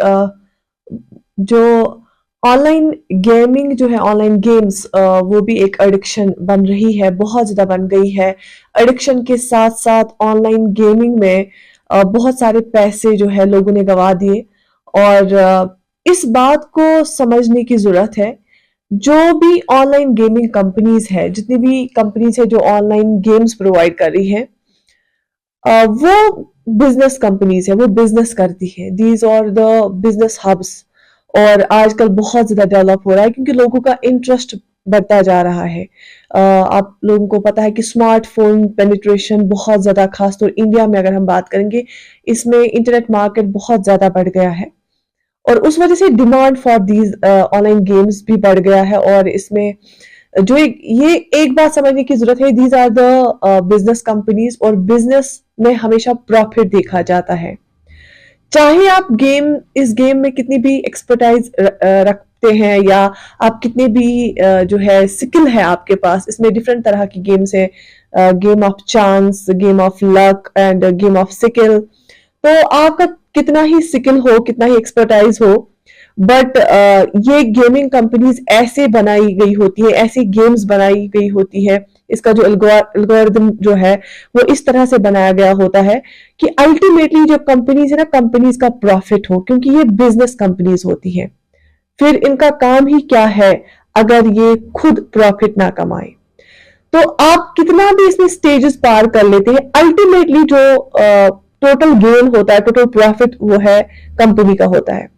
जो online gaming जो है, ऑनलाइन गेम्स, वो भी एक एडिक्शन बन रही है, बहुत ज़्यादा बन गई है। एडिक्शन के साथ-साथ ऑनलाइन गेमिंग में बहुत सारे पैसे जो है लोगों ने गँवा दिए और इस बात को समझने की ज़रूरत है। जो भी ऑनलाइन गेमिंग कंपनीज़ है, जितनी भी कंपनीज़ है जो ऑनलाइन गेम्स प्रोवाइड कर रही हैं, वो बिज़नेस कंपनीज़ है, वो बिज़नेस करती है। These are the business hubs और आजकल बहुत ज़्यादा डेवलप हो रहा है क्योंकि लोगों का इंटरेस्ट बढ़ता जा रहा है। आप लोगों को पता है कि स्मार्टफ़ोन पेनिट्रेशन बहुत ज़्यादा, ख़ासतौर इंडिया में अगर हम बात करेंगे, इसमें इंटरनेट मार्केट बहुत ज़्यादा बढ़ गया है और उस वज़ह से demand for these online games भी बढ़ गया है और इसमें जो एक ये एक बात समझने की ज़रूरत है, these are the business companies और बिज़नेस में हमेशा प्रॉफ़िट देखा जाता है। चाहे आप इस गेम में कितनी भी एक्सपर्टाइज़ रखते हैं या आप कितने भी जो है स्किल है आपके पास, इसमें डिफरेंट तरह की गेम्स हैं, game of chance, game of luck end game of skill. तो आपका कितना ही स्किल हो, कितना ही एक्सपर्टाइज़ हो, बट ये गेमिंग कंपनीज़ ऐसे बनाई गई होती है, ऐसी गेम्स बनाई गई होती है, इसका जो एल्गोरिदम जो है, वो इस तरह से बनाया गया होता है कि अल्टीमेटली जो कंपनीज़ है ना, कंपनीज़ का प्रॉफ़िट हो क्योंकि ये बिज़नेस कंपनीज़ होती हैं। फिर इनका काम ही क्या है अगर ये खुद प्रॉफ़िट ना कमाएँ। तो आप कितना भी इसमें स्टेजेस पार कर लेते हैं, अल्टीमेटली जो टोटल गेन होता है, टोटल प्रॉफ़िट वो है कंपनी का होता है।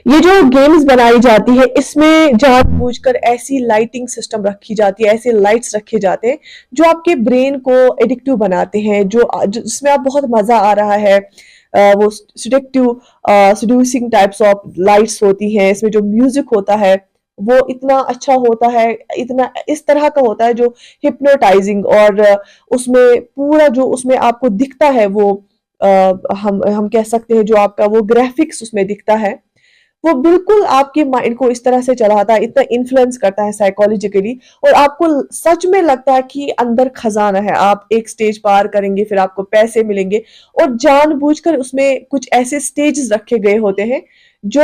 ये जो गेम्स बनाई जाती है, इसमें जानबूझकर ऐसी लाइटिंग सिस्टम रखी जाती है, ऐसे लाइट्स रखे जाते हैं जो आपके ब्रेन को एडिक्टिव बनाते हैं, जिसमें आप बहुत मजा आ रहा है। वो सेड्यूसिंग टाइप्स ऑफ लाइट्स होती हैं, इसमें जो म्यूजिक होता है वो इतना अच्छा होता है, इतना इस तरह का होता है जो हिप्नोटाइजिंग, और उसमें पूरा जो उसमें आपको दिखता है वो हम कह सकते हैं जो आपका वो ग्राफिक्स उसमें दिखता है, वो बिल्कुल आपके माइंड को इस तरह से चलाता है, इतना इन्फ्लुएंस करता है साइकोलॉजिकली, और आपको सच में लगता है कि अंदर खजाना है, आप एक स्टेज पार करेंगे फिर आपको पैसे मिलेंगे, और जानबूझकर उसमें कुछ ऐसे स्टेजेस रखे गए होते हैं जो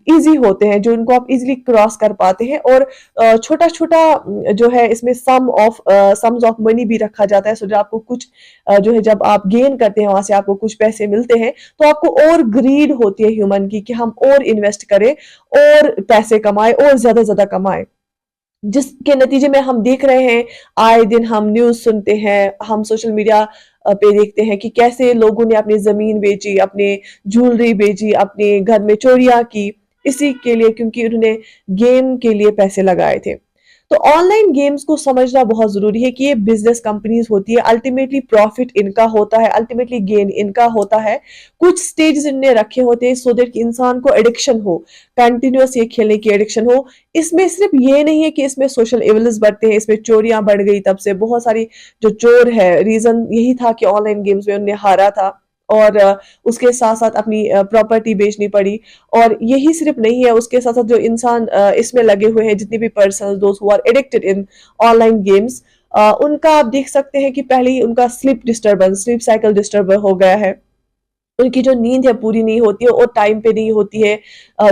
इजी होते हैं, जो उनको आप इजीली क्रॉस कर पाते हैं, और छोटा छोटा जो है इसमें सम्स ऑफ मनी भी रखा जाता है, सो जो आपको कुछ जो है जब आप गेन करते हैं वहां से आपको कुछ पैसे मिलते हैं, तो आपको और ग्रीड होती है ह्यूमन की कि हम और इन्वेस्ट करें और पैसे कमाएं और ज्यादा कमाएं, जिसके नतीजे में हम देख रहे हैं, आए दिन हम न्यूज़ सुनते हैं, हम सोशल मीडिया पे देखते हैं कि कैसे लोगों ने अपनी ज़मीन बेची, अपने ज्वेलरी बेची, अपने घर में चोरियां की, इसी के लिए क्योंकि उन्होंने गेम के लिए पैसे लगाए थे। तो ऑनलाइन गेम्स को समझना बहुत ज़रूरी है कि ये बिज़नेस कंपनीज़ होती है, अल्टीमेटली प्रॉफ़िट इनका होता है, अल्टीमेटली गेन इनका होता है। कुछ स्टेजेस इनने रखे होते हैं सो दैट कि इंसान को एडिक्शन हो, कंटिन्यूअस ये खेलने की एडिक्शन हो। इसमें सिर्फ ये नहीं है कि इसमें सोशल इविल्स बढ़ते हैं, इसमें चोरियां बढ़ गई, तब से बहुत सारी जो चोर है, रीजन यही था कि ऑनलाइन गेम्स में उन्हें हारा था और उसके साथ साथ अपनी प्रॉपर्टी बेचनी पड़ी। और यही सिर्फ नहीं है, उसके साथ साथ जो इंसान इसमें लगे हुए हैं, जितने भी पर्सन दोस्त who are addicted in online games, उनका आप देख सकते हैं कि पहले ही उनका स्लीप साइकिल डिस्टर्ब हो गया है, उनकी जो नींद है पूरी नहीं होती है और टाइम पे नहीं होती है।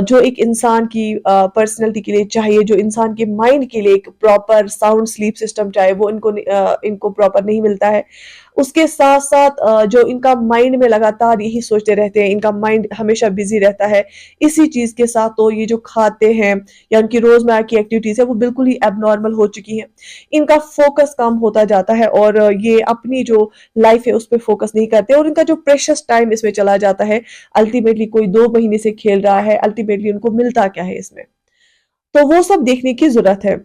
जो एक इंसान की पर्सनैलिटी के लिए चाहिए, जो इंसान के माइंड के लिए एक प्रॉपर साउंड स्लीप सिस्टम चाहिए, वो इनको प्रॉपर नहीं मिलता है। उसके साथ साथ जो इनका माइंड में लगातार यही सोचते रहते हैं, इनका माइंड हमेशा बिजी रहता है इसी चीज के साथ, तो ये जो खाते हैं या उनकी रोजमर्रा की एक्टिविटीज है वो बिल्कुल ही एबनॉर्मल हो चुकी हैं। इनका फोकस कम होता जाता है और ये अपनी जो लाइफ है उस पर फोकस नहीं करते और इनका जो प्रेशियस टाइम इसमें चला जाता है। अल्टीमेटली कोई 2 महीने से खेल रहा है, अल्टीमेटली उनको मिलता क्या है इसमें, तो वो सब देखने की जरूरत है।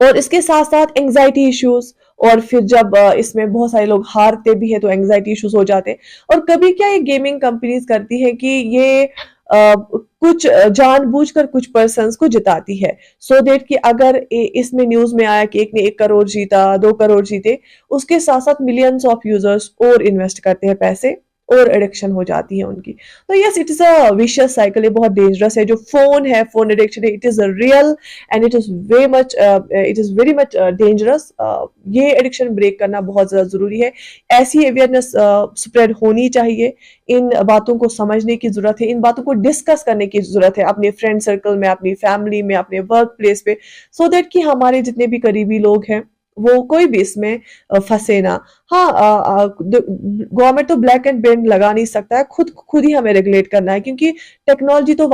और इसके साथ साथ एंग्जाइटी इश्यूज, और फिर जब इसमें बहुत सारे लोग हारते भी हैं तो एंग्जाइटी इश्यूज हो जाते हैं। और कभी क्या ये गेमिंग कंपनीज करती है कि ये कुछ जानबूझकर कुछ पर्सन्स को जिताती है, सो दैट कि अगर इसमें न्यूज में आया कि एक ने 1 करोड़ जीता, 2 करोड़ जीते, उसके साथ साथ मिलियंस ऑफ यूजर्स और इन्वेस्ट करते हैं पैसे और एडिक्शन हो जाती है उनकी। तो yes, it is a vicious cycle, ये बहुत डेंजरस है। जो फोन है, फोन एडिक्शन है, it is real and it is very much dangerous. ये एडिक्शन ब्रेक करना बहुत ज्यादा जरूरी है। ऐसी अवेयरनेस स्प्रेड होनी चाहिए। इन बातों को समझने की जरूरत है, इन बातों को डिस्कस करने की जरूरत है अपने फ्रेंड सर्कल में, अपनी फैमिली में, अपने वर्क प्लेस पे, सो दैट कि हमारे जितने भी करीबी लोग हैं वो कोई भी इसमें फंसे ना। हाँ, गवर्नमेंट तो ब्लैक एंड बैन लगा नहीं सकता है, खुद खुद ही हमें रेगुलेट करना है, क्योंकि टेक्नोलॉजी तो